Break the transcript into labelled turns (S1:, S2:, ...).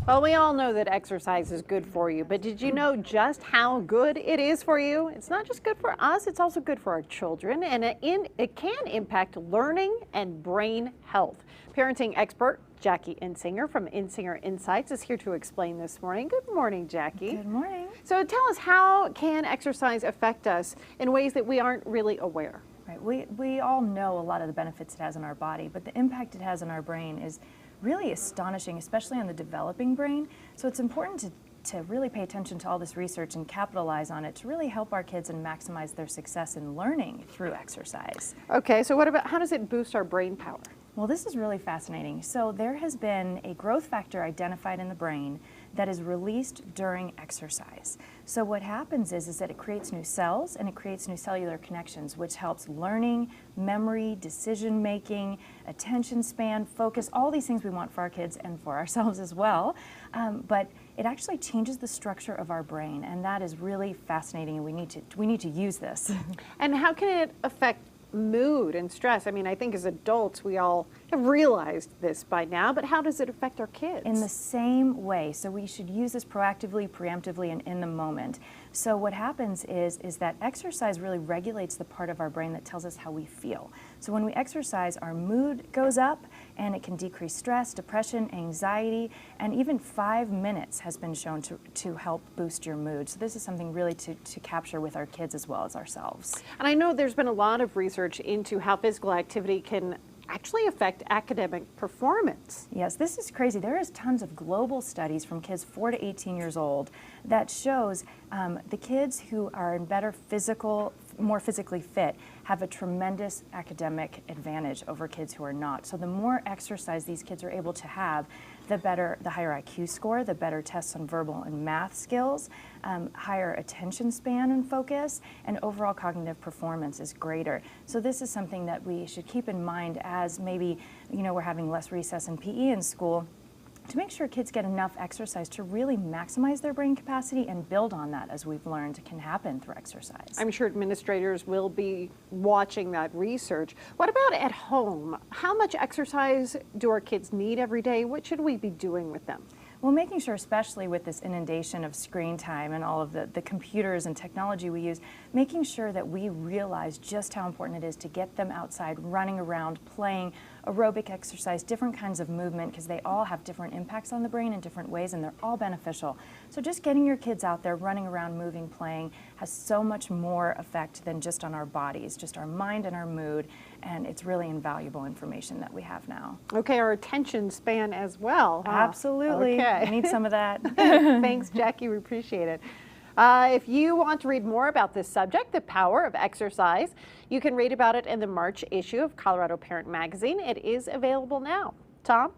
S1: Well, we all know that exercise is good for you, but did you know just how good it is for you? It's not just good for us, it's also good for our children, and it can impact learning and brain health. Parenting expert Jackie Insinger from Insinger Insights is here to explain this morning. Good morning, Jackie.
S2: Good morning.
S1: So tell us, how can exercise affect us in ways that we aren't really aware?
S2: Right. We all know a lot of the benefits it has on our body, but the impact it has on our brain is really astonishing, especially on the developing brain. So it's important to really pay attention to all this research and capitalize on it to really help our kids and maximize their success in learning through exercise.
S1: Okay, so what about, how does it boost our brain power?
S2: Well, this is really fascinating. So there has been a growth factor identified in the brain that is released during exercise. So what happens is that it creates new cells and it creates new cellular connections, which helps learning, memory, decision making, attention span, focus, all these things we want for our kids and for ourselves as well. But it actually changes the structure of our brain, and that is really fascinating, and we need to use this.
S1: And how can it affect mood and stress? I mean, I think as adults we all have realized this by now, but how does it affect our kids?
S2: In the same way. So we should use this proactively, preemptively, and in the moment. So what happens is that exercise really regulates the part of our brain that tells us how we feel. So when we exercise, our mood goes up, and it can decrease stress, depression, anxiety, and even 5 minutes has been shown to help boost your mood. So this is something really to capture with our kids as well as ourselves.
S1: And I know there's been a lot of research into how physical activity can actually affect academic performance.
S2: Yes, this is crazy. There is tons of global studies from kids 4 to 18 years old that shows the kids who are in more physically fit have a tremendous academic advantage over kids who are not. So the more exercise these kids are able to have, the higher IQ score, the better tests on verbal and math skills, higher attention span and focus, and overall cognitive performance is greater. So this is something that we should keep in mind as maybe, we're having less recess and PE in school, to make sure kids get enough exercise to really maximize their brain capacity and build on that, as we've learned can happen through exercise.
S1: I'm sure administrators will be watching that research. What about at home? How much exercise do our kids need every day? What should we be doing with them?
S2: Well, making sure, especially with this inundation of screen time and all of the computers and technology we use, making sure that we realize just how important it is to get them outside, running around, playing, aerobic exercise, different kinds of movement, because they all have different impacts on the brain in different ways, and they're all beneficial. So just getting your kids out there, running around, moving, playing, has so much more effect than just on our bodies, just our mind and our mood, and it's really invaluable information that we have now.
S1: Okay, our attention span as well. Huh?
S2: Absolutely.
S1: Okay.
S2: We need some of that.
S1: Thanks, Jackie. We appreciate it. If you want to read more about this subject, the power of exercise, you can read about it in the March issue of Colorado Parent Magazine. It is available now. Tom?